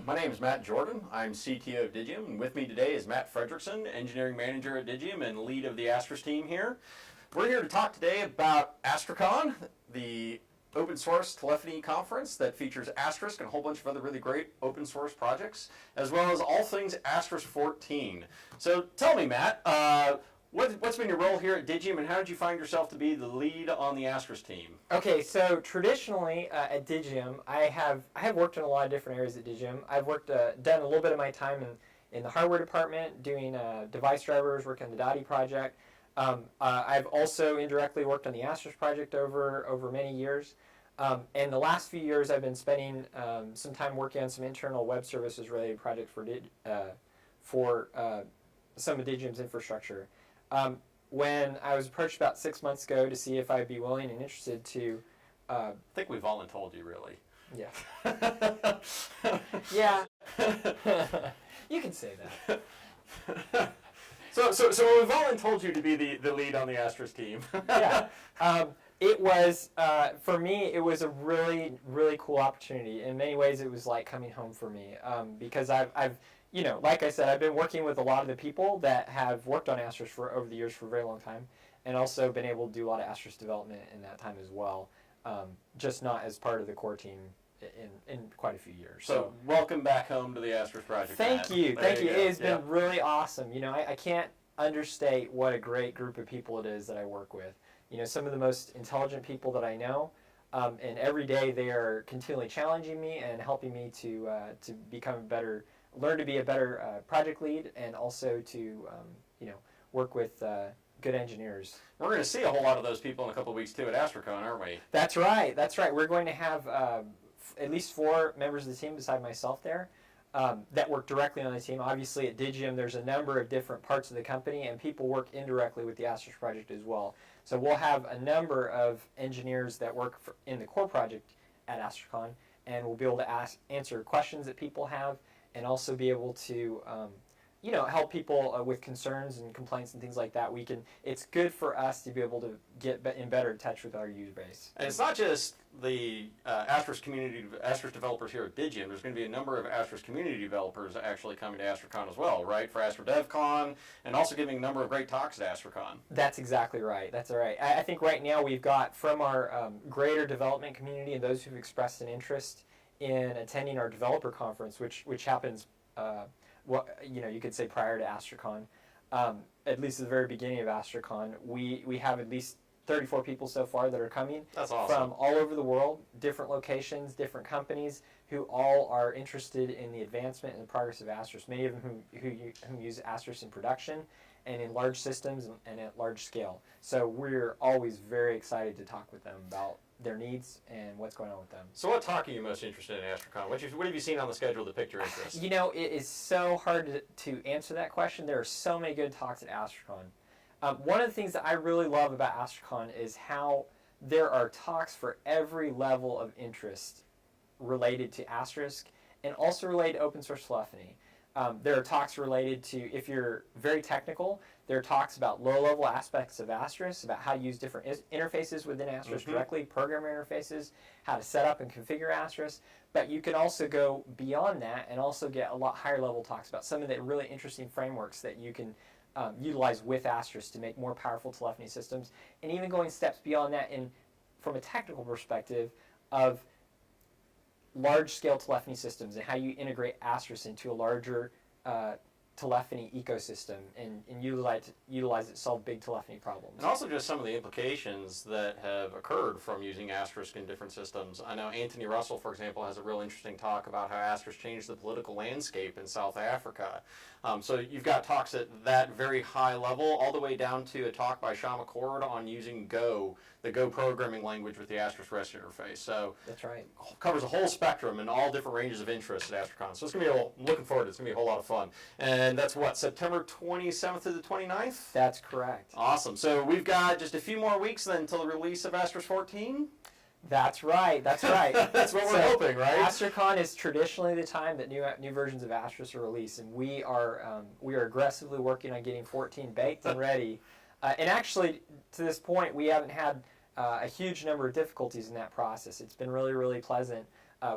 My name is Matt Jordan. I'm CTO of Digium, and with me today is Matt Fredrickson, Engineering Manager at Digium and lead of the Asterisk team here. We're here to talk today about Astricon, the open source telephony conference that features Asterisk and a whole bunch of other really great open source projects, as well as all things Asterisk 14. So tell me, Matt, what's been your role here at Digium, and how did you find yourself to be the lead on the Asterisk team? Okay, so traditionally at Digium, I have worked in a lot of different areas at Digium. I've done a little bit of my time in the hardware department, doing device drivers, working on the Dottie project. I've also indirectly worked on the Asterisk project over many years. And the last few years, I've been spending some time working on some internal web services related projects for some of Digium's infrastructure. When I was approached about 6 months ago to see if I'd be willing and interested to... I think we've all told you, really. Yeah. Yeah. You can say that. So we've all told you to be the lead on the Asterisk team. Yeah. It was, for me, it was a really, really cool opportunity. In many ways, it was like coming home for me because I've like I said, I've been working with a lot of the people that have worked on Asterisk over the years for a very long time, and also been able to do a lot of Asterisk development in that time as well, just not as part of the core team in quite a few years. So welcome back home to the Asterisk project. Thank you. It has been really awesome. I can't understate what a great group of people it is that I work with. Some of the most intelligent people that I know, and every day they are continually challenging me and helping me to learn to be a better project lead, and also to work with good engineers. We're going to see a whole lot of those people in a couple of weeks too at Astricon, aren't we? That's right. We're going to have at least 4 members of the team beside myself there that work directly on the team. Obviously at Digium there's a number of different parts of the company, and people work indirectly with the Asterisk project as well. So we'll have a number of engineers that work in the core project at Astricon, and we'll be able to answer questions that people have, and also be able to help people with concerns and complaints and things like that. It's good for us to be able to get in better touch with our user base. And it's not just the Asterisk community, Asterisk developers here at Digium. There's going to be a number of Asterisk community developers actually coming to Astricon as well, right? For AstroDevCon, and also giving a number of great talks at Astricon. That's exactly right. That's all right. I think right now we've got, from our greater development community and those who've expressed an interest in attending our developer conference, which happens, you could say prior to Astricon, at least at the very beginning of Astricon, we have at least 34 people so far that are coming. That's awesome. From all over the world, different locations, different companies, who all are interested in the advancement and the progress of Asterisk. Many of them who use Asterisk in production and in large systems and at large scale. So we're always very excited to talk with them about their needs and what's going on with them. So what talk are you most interested in at Astricon? What have you seen on the schedule that piqued your interest? It is so hard to answer that question. There are so many good talks at Astricon. One of the things that I really love about Astricon is how there are talks for every level of interest related to Asterisk, and also related to open source telephony. There are talks related to, if you're very technical, there are talks about low-level aspects of Asterisk, about how to use different interfaces within Asterisk directly, programmer interfaces, how to set up and configure Asterisk. But you can also go beyond that and also get a lot higher-level talks about some of the really interesting frameworks that you can utilize with Asterisk to make more powerful telephony systems, and even going steps beyond that from a technical perspective of large-scale telephony systems and how you integrate Asterisk into a larger telephony ecosystem and utilize it to solve big telephony problems. And also just some of the implications that have occurred from using Asterisk in different systems. I know Anthony Russell, for example, has a real interesting talk about how Asterisk changed the political landscape in South Africa. So you've got talks at that very high level, all the way down to a talk by Sean McCord on using Go, the Go programming language with the Asterisk REST interface. So that's right. Covers a whole spectrum and all different ranges of interest at Astricon. So it's going to be looking forward to it. It's going to be a whole lot of fun. And that's what, September 27th to the 29th? That's correct. Awesome. So we've got just a few more weeks then until the release of Asterisk 14? That's right. That's what we're hoping, right? Astricon is traditionally the time that new versions of Asterisk are released, and we are aggressively working on getting 14 baked and ready. And actually, to this point, we haven't had a huge number of difficulties in that process. It's been really, really pleasant.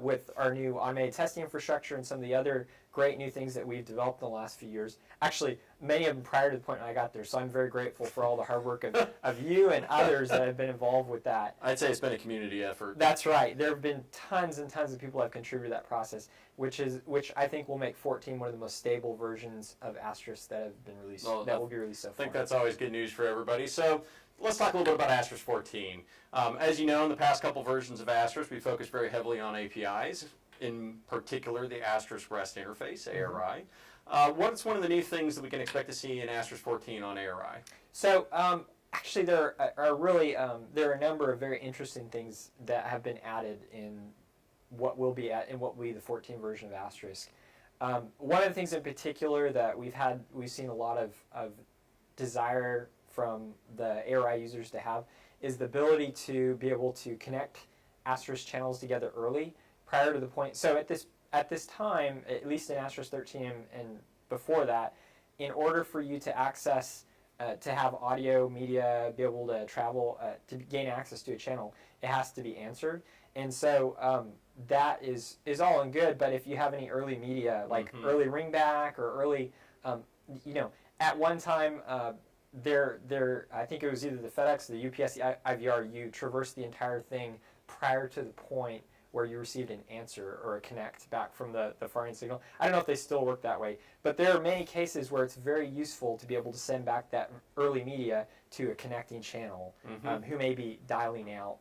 with our new automated testing infrastructure and some of the other great new things that we've developed in the last few years. Actually, many of them prior to the point when I got there, so I'm very grateful for all the hard work of you and others that have been involved with that. I'd say it's been a community effort. That's right. There have been tons and tons of people that have contributed to that process, which I think will make 14 one of the most stable versions of Asterisk that have been released, that will be released so far. I think that's always good news for everybody. So let's talk a little bit about Asterisk 14. As you know, in the past couple versions of Asterisk, we focused very heavily on APIs, in particular the Asterisk REST interface, ARI. What's one of the new things that we can expect to see in Asterisk 14 on ARI? So actually, there are a number of very interesting things that have been added in what will be the 14 version of Asterisk. One of the things in particular that we've seen a lot of desire from the ARI users to have is the ability to be able to connect Asterisk channels together early, prior to the point. So at this time, at least in Asterisk 13 and before that, in order for you to access, to have audio, media, be able to travel, to gain access to a channel, it has to be answered. And so that is all and good, but if you have any early media, like early ringback or early, at one time, I think it was either the FedEx or the UPS, the IVR, you traversed the entire thing prior to the point where you received an answer or a connect back from the far end signal. I don't know if they still work that way, but there are many cases where it's very useful to be able to send back that early media to a connecting channel who may be dialing out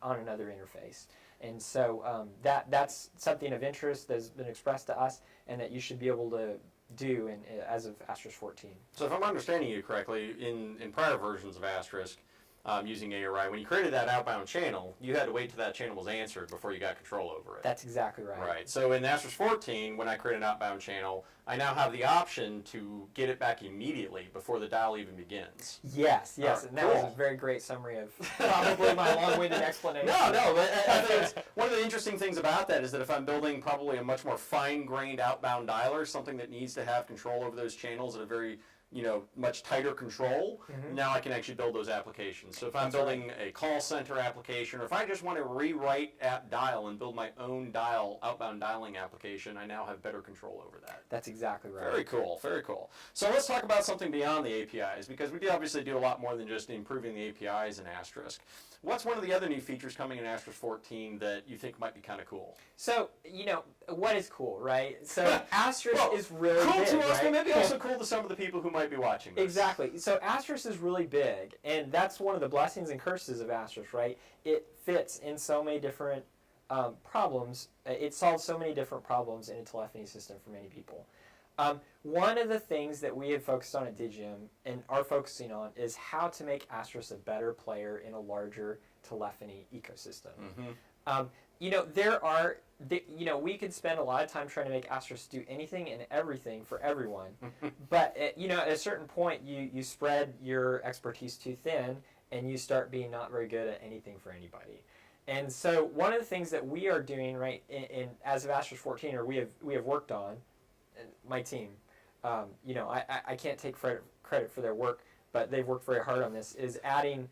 on another interface. And so that's something of interest that's been expressed to us and that you should be able to do as of Asterisk 14. So if I'm understanding you correctly, in prior versions of Asterisk, using ARI, when you created that outbound channel, you had to wait till that channel was answered before you got control over it. That's exactly right. Right. So in Asterisk 14, when I create an outbound channel, I now have the option to get it back immediately before the dial even begins. Yes, and that was a very great summary of probably my long-winded explanation. No, but I think one of the interesting things about that is that if I'm building probably a much more fine-grained outbound dialer, something that needs to have control over those channels at a very much tighter control, now I can actually build those applications. So if I'm building a call center application, or if I just want to rewrite app dial and build my own outbound dialing application, I now have better control over that. That's exactly right. Very cool, very cool. So let's talk about something beyond the APIs, because we obviously do a lot more than just improving the APIs in Asterisk. What's one of the other new features coming in Asterisk 14 that you think might be kind of cool? So, what is cool, right? So Asterisk is really cool big, to us, right? but maybe also cool to some of the people who might be watching this. Exactly. So Asterisk is really big, and that's one of the blessings and curses of Asterisk, right? It fits in so many different problems. It solves so many different problems in a telephony system for many people. One of the things that we have focused on at Digium and are focusing on is how to make Asterisk a better player in a larger telephony ecosystem. We could spend a lot of time trying to make Asterisk do anything and everything for everyone, but at a certain point you spread your expertise too thin and you start being not very good at anything for anybody. And so one of the things that we are doing right as of Asterisk 14, or we have worked on, my team, I can't take credit for their work, but they've worked very hard on this, is adding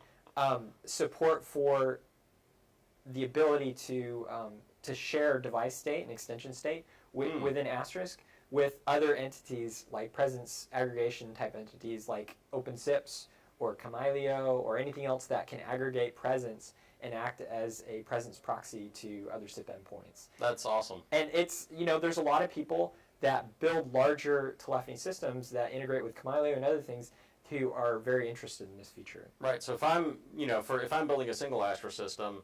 support for the ability to share device state and extension state within Asterisk with other entities like presence aggregation type entities like OpenSIPs or Camilio or anything else that can aggregate presence and act as a presence proxy to other SIP endpoints. That's awesome. And it's, there's a lot of people that build larger telephony systems that integrate with Camilio and other things who are very interested in this feature. Right. So if I'm, if I'm building a single Asterisk system,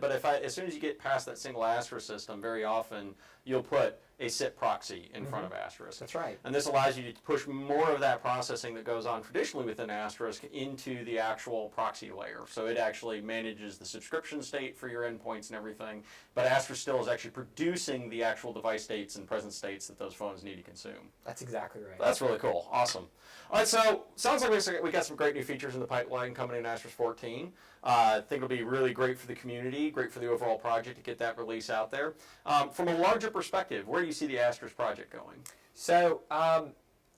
but as soon as you get past that single Asterisk system, very often you'll put a SIP proxy in front of Asterisk. That's right. And this allows you to push more of that processing that goes on traditionally within Asterisk into the actual proxy layer. So it actually manages the subscription state for your endpoints and everything, but Asterisk still is actually producing the actual device states and presence states that those phones need to consume. That's exactly right. That's really cool. Awesome. All right, so sounds like we got some great new features in the pipeline coming in Asterisk 14. I think it'll be really great for the community, great for the overall project to get that release out there. From a larger perspective, where do you see the Asterisk project going? So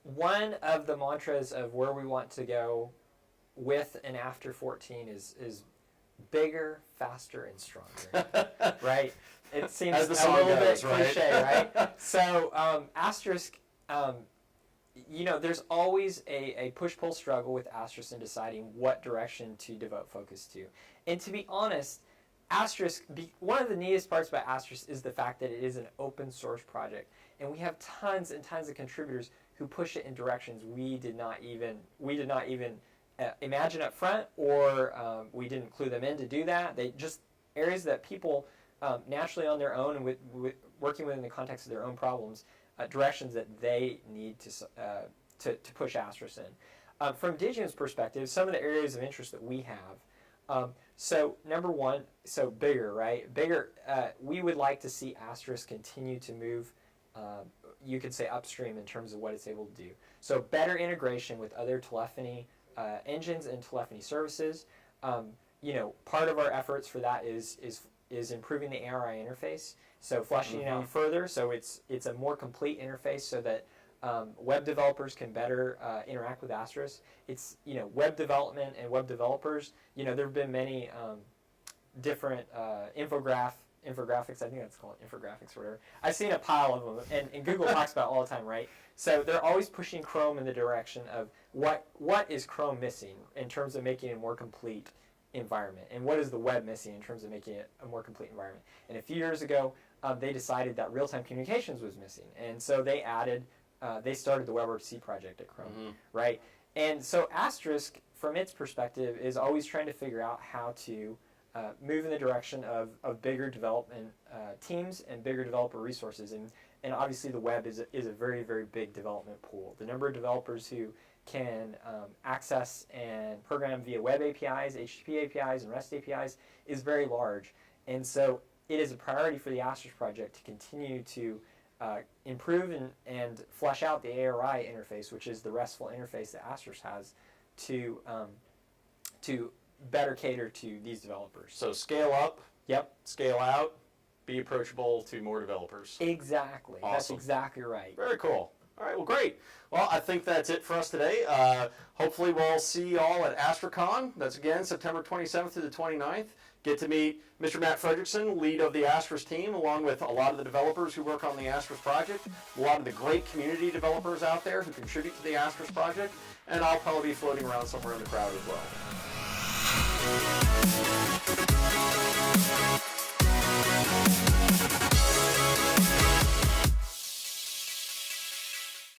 one of the mantras of where we want to go with and after 14 is bigger, faster, and stronger, right? It seems As the a song little goes, bit right? cliche, right? So Asterisk, there's always a push-pull struggle with Asterisk in deciding what direction to devote focus to. And to be honest, Asterisk, one of the neatest parts about Asterisk is the fact that it is an open source project, and we have tons and tons of contributors who push it in directions we did not even imagine up front, or we didn't clue them in to do that. They just areas that people naturally on their own and with working within the context of their own problems, directions that they need to push Asterisk in. From Digium's perspective, some of the areas of interest that we have. So number one, so bigger, right? Bigger. We would like to see Asterisk continue to move. You could say upstream in terms of what it's able to do. So better integration with other telephony engines and telephony services. Part of our efforts for that is improving the ARI interface. So fleshing it out further, so it's a more complete interface, so that web developers can better interact with Asterisk. It's web development and web developers. There have been many different infographics. I think that's called infographics or whatever. I've seen a pile of them, and Google talks about it all the time, right? So they're always pushing Chrome in the direction of what is Chrome missing in terms of making it a more complete environment, and what is the web missing in terms of making it a more complete environment. And a few years ago, they decided that real-time communications was missing, and so they started the WebRTC project at Chrome, right? And so Asterisk, from its perspective, is always trying to figure out how to move in the direction of bigger development teams and bigger developer resources. And obviously the web is a very, very big development pool. The number of developers who can access and program via web APIs, HTTP APIs, and REST APIs is very large. And so it is a priority for the Asterisk project to continue to improve and flesh out the ARI interface, which is the RESTful interface that Asterisk has, to better cater to these developers. So scale up, Yep. scale out, be approachable to more developers. Exactly. Awesome. That's exactly right. Very cool. All right, well, great. Well, I think that's it for us today. Hopefully we'll see you all at Astricon. That's, again, September 27th through the 29th. Get to meet Mr. Matt Fredrickson, lead of the Asterisk team, along with a lot of the developers who work on the Asterisk project, a lot of the great community developers out there who contribute to the Asterisk project, and I'll probably be floating around somewhere in the crowd as well.